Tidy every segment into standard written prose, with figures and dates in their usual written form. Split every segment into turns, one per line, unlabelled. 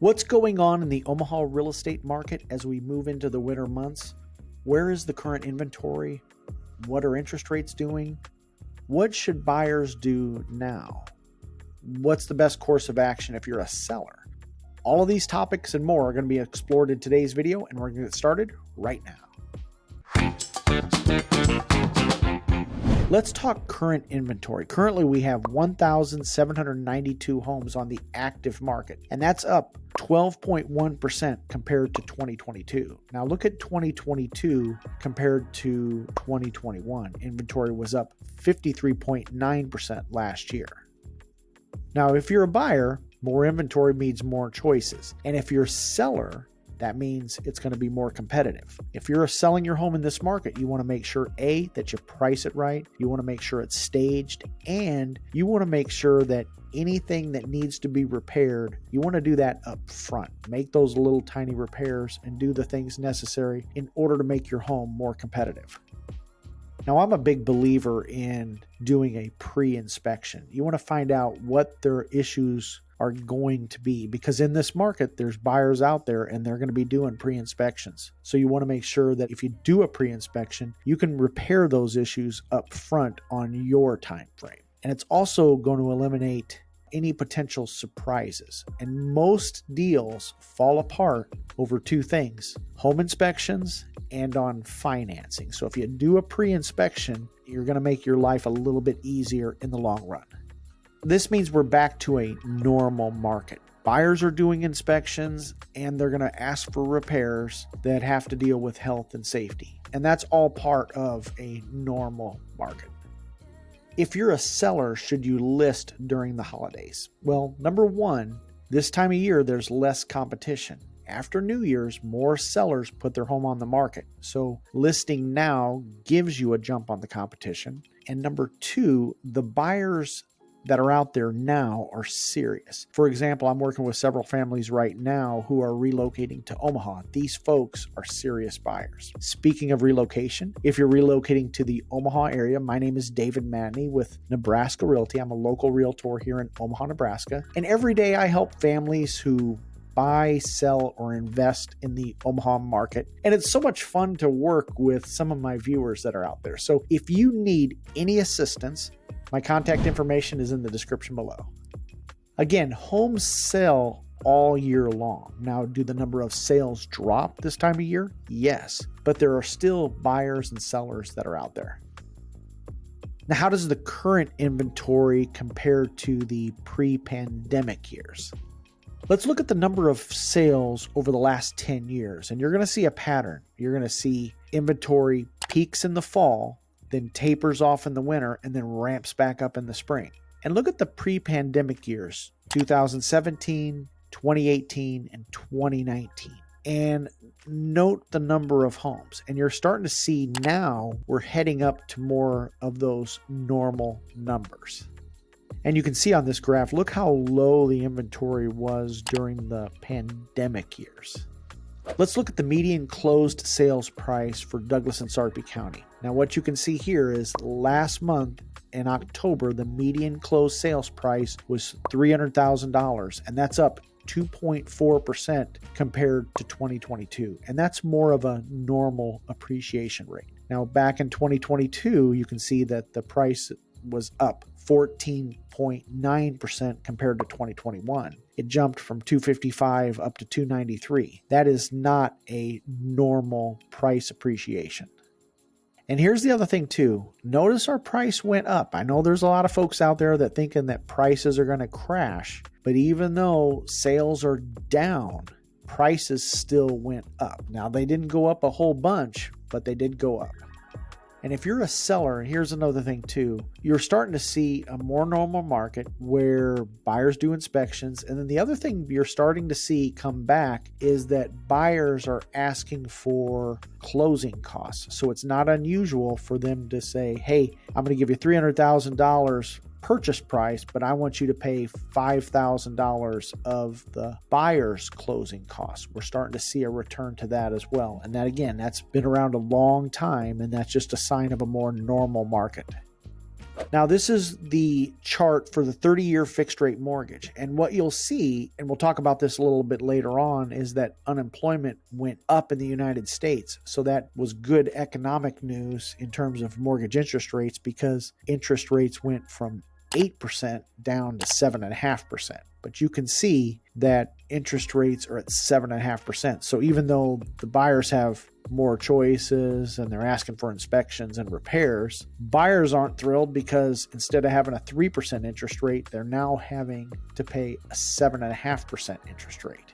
What's going on in the Omaha real estate market as we move into the winter months? Where is the current inventory? What are interest rates doing? What should buyers do now? What's the best course of action if you're a seller? All of these topics and more are going to be explored in today's video, and we're going to get started right now. Let's talk current inventory. Currently, we have 1,792 homes on the active market, and that's up 12.1% compared to 2022. Now look at 2022 compared to 2021. Inventory was up 53.9% last year. Now, if you're a buyer, more inventory means more choices. And if you're a seller, that means it's going to be more competitive. If you're selling your home in this market, you want to make sure, A, that you price it right, you want to make sure it's staged, and you want to make sure that anything that needs to be repaired, you want to do that up front. Make those little tiny repairs and do the things necessary in order to make your home more competitive. Now, I'm a big believer in doing a pre-inspection. You want to find out what their issues are going to be, because in this market, there's buyers out there and they're going to be doing pre-inspections. So you want to make sure that if you do a pre-inspection, you can repair those issues up front on your time frame. And it's also going to eliminate any potential surprises. And most deals fall apart over two things: home inspections and on financing. So if you do a pre-inspection, you're going to make your life a little bit easier in the long run. This means we're back to a normal market. Buyers are doing inspections and they're going to ask for repairs that have to deal with health and safety. And that's all part of a normal market. If you're a seller, should you list during the holidays? Well, number one, this time of year, there's less competition. After New Year's, more sellers put their home on the market. So listing now gives you a jump on the competition. And number two, the buyers that are out there now are serious. For example, I'm working with several families right now who are relocating to Omaha. These folks are serious buyers. Speaking of relocation, if you're relocating to the Omaha area, my name is David Matney with Nebraska Realty. I'm a local realtor here in Omaha, Nebraska. And every day I help families who buy, sell, or invest in the Omaha market. And it's so much fun to work with some of my viewers that are out there. So if you need any assistance, my contact information is in the description below. Again, homes sell all year long. Now, do the number of sales drop this time of year? Yes, but there are still buyers and sellers that are out there. Now, how does the current inventory compare to the pre-pandemic years? Let's look at the number of sales over the last 10 years, and you're going to see a pattern. You're going to see inventory peaks in the fall, then tapers off in the winter, and then ramps back up in the spring. And look at the pre-pandemic years, 2017, 2018, and 2019. And note the number of homes. And you're starting to see now we're heading up to more of those normal numbers. And you can see on this graph, look how low the inventory was during the pandemic years. Let's look at the median closed sales price for Douglas and Sarpy County. Now, what you can see here is last month in October, the median closed sales price was $300,000, and that's up 2.4% compared to 2022. And that's more of a normal appreciation rate. Now, back in 2022, you can see that the price was up 14.9% compared to 2021. It jumped from 255 up to 293. That is not a normal price appreciation. And here's the other thing too. Notice our price went up. I know there's a lot of folks out there that thinking that prices are going to crash, but even though sales are down, prices still went up. Now, they didn't go up a whole bunch, but they did go up. And if you're a seller, and here's another thing too, you're starting to see a more normal market where buyers do inspections. And then the other thing you're starting to see come back is that buyers are asking for closing costs. So it's not unusual for them to say, hey, I'm going to give you $300,000 purchase price, but I want you to pay $5,000 of the buyer's closing costs. We're starting to see a return to that as well. And that, again, that's been around a long time, and that's just a sign of a more normal market. Now, this is the chart for the 30-year fixed rate mortgage. And what you'll see, and we'll talk about this a little bit later on, is that unemployment went up in the United States. So that was good economic news in terms of mortgage interest rates, because interest rates went from 8% down to 7.5%. But you can see that interest rates are at 7.5%. So even though the buyers have more choices and they're asking for inspections and repairs, buyers aren't thrilled, because instead of having a 3% interest rate, they're now having to pay a 7.5% interest rate.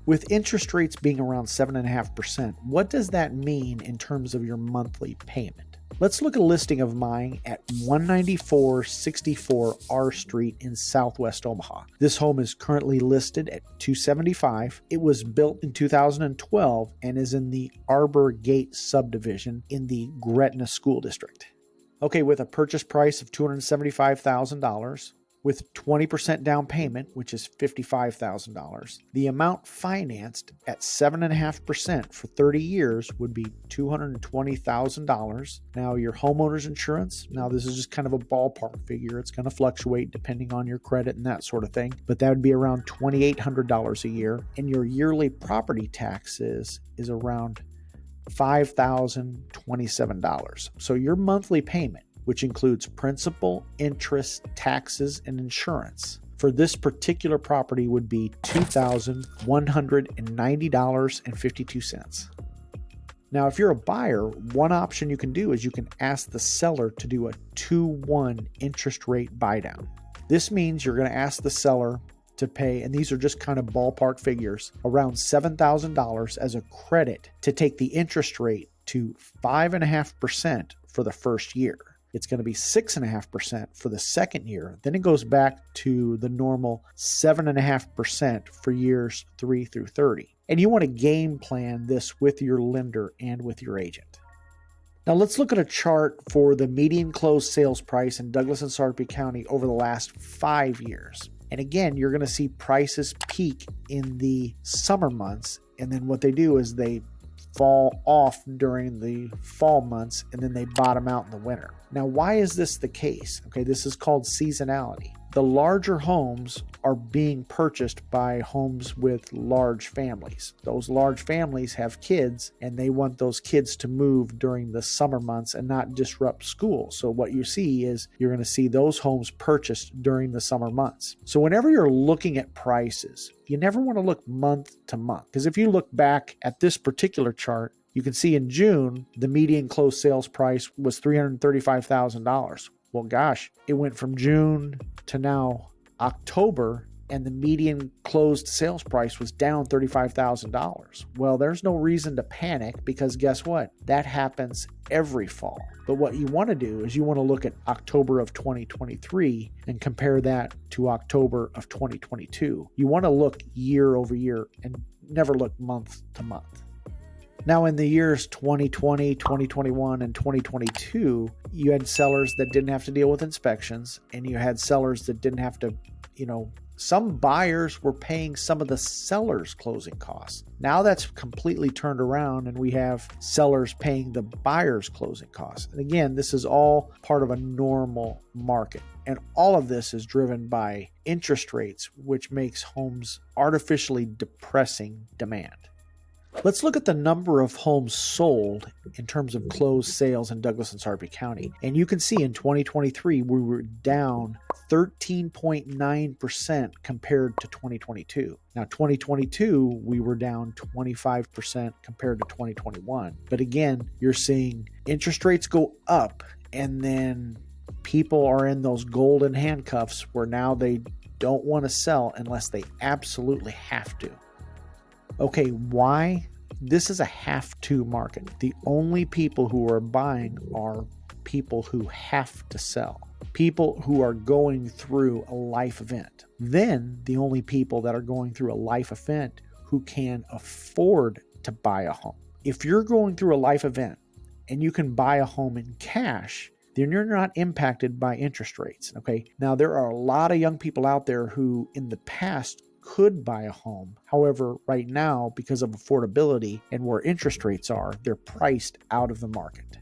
With interest rates being around 7.5%, what does that mean in terms of your monthly payment? Let's look at a listing of mine at 19464 R Street in Southwest Omaha. This home is currently listed at $275,000. It was built in 2012 and is in the Arbor Gate subdivision in the Gretna School District. Okay, with a purchase price of $275,000, with 20% down payment, which is $55,000. The amount financed at 7.5% for 30 years would be $220,000. Now, your homeowner's insurance, now this is just kind of a ballpark figure. It's going to fluctuate depending on your credit and that sort of thing, but that would be around $2,800 a year. And your yearly property taxes is around $5,027. So your monthly payment, which includes principal, interest, taxes, and insurance, for this particular property would be $2,190.52. Now, if you're a buyer, one option you can do is you can ask the seller to do a 2-1 interest rate buydown. This means you're going to ask the seller to pay, and these are just kind of ballpark figures, around $7,000 as a credit to take the interest rate to 5.5% for the first year. It's going to be 6.5% for the second year. Then it goes back to the normal 7.5% for years 3 through 30. And you want to game plan this with your lender and with your agent. Now let's look at a chart for the median closed sales price in Douglas and Sarpy County over the last 5 years. And again, you're going to see prices peak in the summer months. And then what they do is they fall off during the fall months, and then they bottom out in the winter. Now, why is this the case? Okay, this is called seasonality. The larger homes are being purchased by homes with large families. Those large families have kids, and they want those kids to move during the summer months and not disrupt school. So what you see is you're going to see those homes purchased during the summer months. So whenever you're looking at prices, you never want to look month to month, because if you look back at this particular chart, you can see in June, the median closed sales price was $335,000. Well, gosh, it went from June to now October, and the median closed sales price was down $35,000. Well, there's no reason to panic, because guess what? That happens every fall. But what you want to do is you want to look at October of 2023 and compare that to October of 2022. You want to look year over year and never look month to month. Now, in the years 2020, 2021, and 2022, you had sellers that didn't have to deal with inspections, and you had sellers that didn't have to, some buyers were paying some of the sellers' closing costs. Now that's completely turned around, and we have sellers paying the buyers' closing costs. And again, this is all part of a normal market. And all of this is driven by interest rates, which makes homes artificially depressing demand. Let's look at the number of homes sold in terms of closed sales in Douglas and Sarpy County. And you can see in 2023, we were down 13.9% compared to 2022. Now, 2022, we were down 25% compared to 2021. But again, you're seeing interest rates go up, and then people are in those golden handcuffs where now they don't want to sell unless they absolutely have to. Okay, why? This is a have-to market. The only people who are buying are people who have to sell, people who are going through a life event. Then the only people that are going through a life event who can afford to buy a home. If you're going through a life event and you can buy a home in cash, then you're not impacted by interest rates. Okay, now there are a lot of young people out there who in the past could buy a home. However, right now, because of affordability and where interest rates are, they're priced out of the market.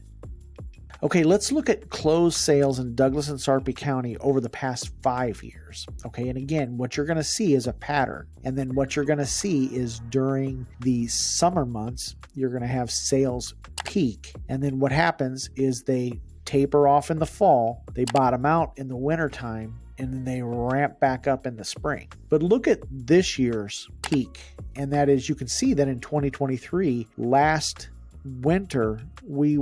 Okay, let's look at closed sales in Douglas and Sarpy County over the past 5 years. Okay, and again, what you're going to see is a pattern. And then what you're going to see is during the summer months, you're going to have sales peak. And then what happens is they taper off in the fall, they bottom out in the wintertime, and then they ramp back up in the spring. But look at this year's peak, and that is, you can see that in 2023, last winter, we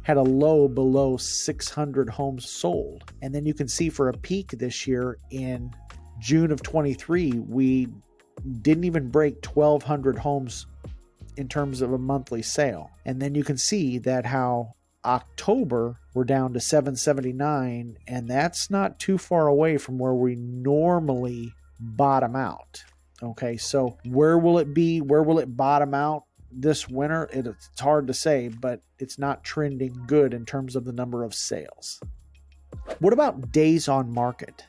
had a low below 600 homes sold. And then you can see for a peak this year in June of 23, we didn't even break 1,200 homes in terms of a monthly sale. And then you can see that how October, we're down to 779, and that's not too far away from where we normally bottom out. Okay, so where will it be? Where will it bottom out this winter? It's hard to say, but it's not trending good in terms of the number of sales. What about days on market?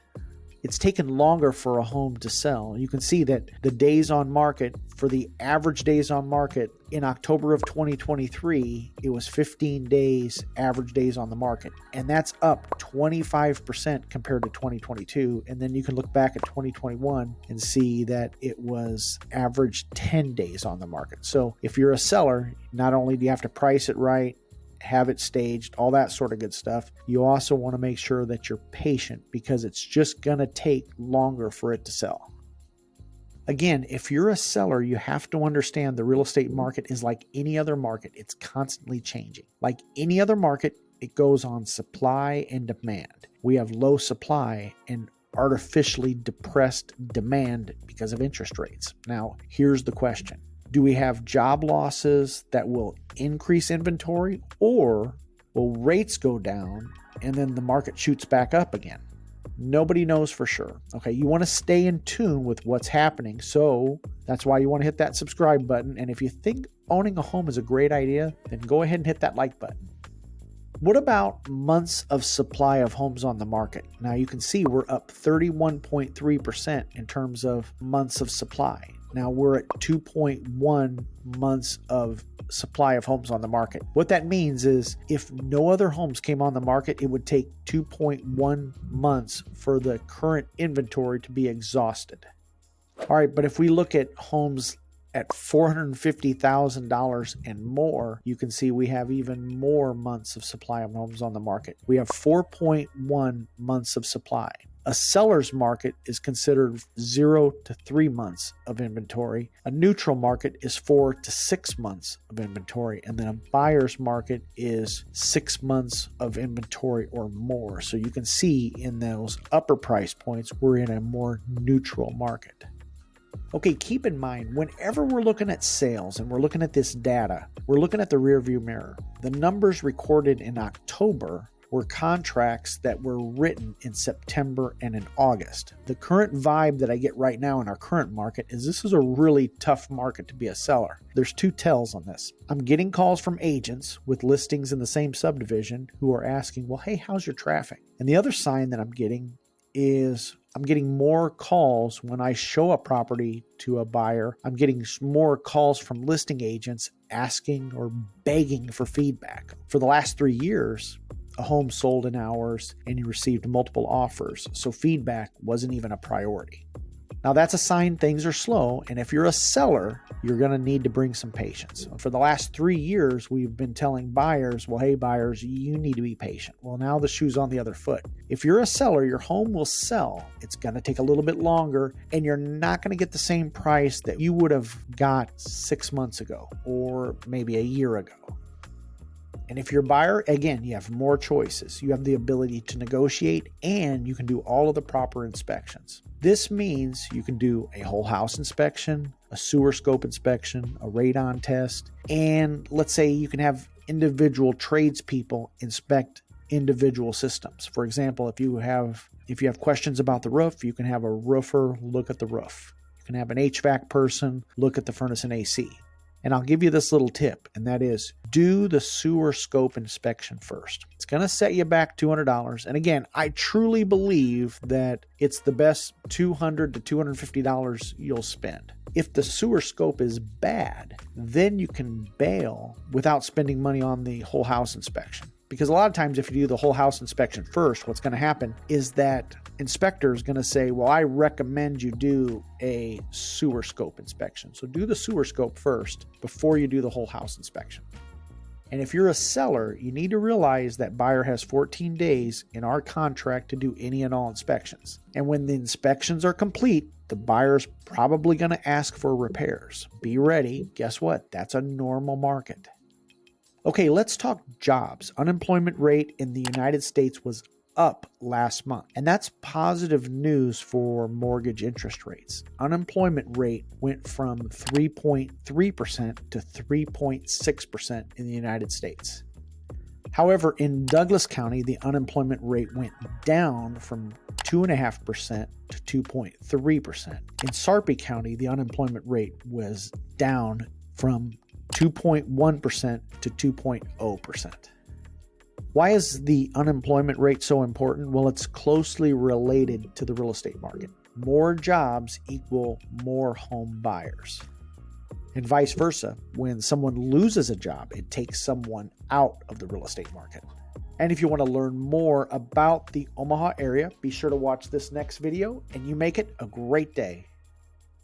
It's taken longer for a home to sell. You can see that the days on market, for the average days on market in October of 2023, it was 15 days, average days on the market. And that's up 25% compared to 2022. And then you can look back at 2021 and see that it was average 10 days on the market. So if you're a seller, not only do you have to price it right, have it staged, all that sort of good stuff, you also want to make sure that you're patient, because it's just going to take longer for it to sell. Again, if you're a seller, you have to understand the real estate market is like any other market. It's constantly changing. Like any other market, it goes on supply and demand. We have low supply and artificially depressed demand because of interest rates. Now, here's the question. Do we have job losses that will increase inventory, or will rates go down and then the market shoots back up again? Nobody knows for sure. Okay, you want to stay in tune with what's happening. So that's why you want to hit that subscribe button. And if you think owning a home is a great idea, then go ahead and hit that like button. What about months of supply of homes on the market? Now you can see we're up 31.3% in terms of months of supply. Now we're at 2.1 months of supply of homes on the market. What that means is if no other homes came on the market, it would take 2.1 months for the current inventory to be exhausted. All right, but if we look at homes at $450,000 and more, you can see we have even more months of supply of homes on the market. We have 4.1 months of supply. A seller's market is considered 0 to 3 months of inventory. A neutral market is 4 to 6 months of inventory. And then a buyer's market is 6 months of inventory or more. So you can see in those upper price points, we're in a more neutral market. Okay, keep in mind, whenever we're looking at sales and we're looking at this data, we're looking at the rearview mirror. The numbers recorded in October were contracts that were written in September and in August. The current vibe that I get right now in our current market is this is a really tough market to be a seller. There's two tells on this. I'm getting calls from agents with listings in the same subdivision who are asking, well, hey, how's your traffic? And the other sign that I'm getting is I'm getting more calls when I show a property to a buyer. I'm getting more calls from listing agents asking or begging for feedback. For the last 3 years, a home sold in hours and you received multiple offers, so feedback wasn't even a priority. Now that's a sign things are slow, and if you're a seller, you're going to need to bring some patience. For the last 3 years, we've been telling buyers, well, hey buyers, you need to be patient. Well, now the shoe's on the other foot. If you're a seller, your home will sell. It's going to take a little bit longer, and you're not going to get the same price that you would have got 6 months ago or maybe a year ago. And if you're a buyer, again, you have more choices. You have the ability to negotiate, and you can do all of the proper inspections. This means you can do a whole house inspection, a sewer scope inspection, a radon test, and let's say you can have individual tradespeople inspect individual systems. For example, if you have questions about the roof, you can have a roofer look at the roof. You can have an HVAC person look at the furnace and AC. And I'll give you this little tip, and that is do the sewer scope inspection first. It's going to set you back $200. And again, I truly believe that it's the best $200 to $250 you'll spend. If the sewer scope is bad, then you can bail without spending money on the whole house inspection. Because a lot of times if you do the whole house inspection first, what's going to happen is that inspector is going to say, well, I recommend you do a sewer scope inspection. So do the sewer scope first before you do the whole house inspection. And if you're a seller, you need to realize that buyer has 14 days in our contract to do any and all inspections. And when the inspections are complete, the buyer's probably going to ask for repairs. Be ready. Guess what? That's a normal market. Okay, let's talk jobs. Unemployment rate in the United States was up last month, and that's positive news for mortgage interest rates. Unemployment rate went from 3.3% to 3.6% in the United States. However, in Douglas County, the unemployment rate went down from 2.5% to 2.3%. In Sarpy County, the unemployment rate was down from 2.1% to 2.0%. Why is the unemployment rate so important? Well, it's closely related to the real estate market. More jobs equal more home buyers. And vice versa. When someone loses a job, it takes someone out of the real estate market. And if you want to learn more about the Omaha area, be sure to watch this next video, and you make it a great day.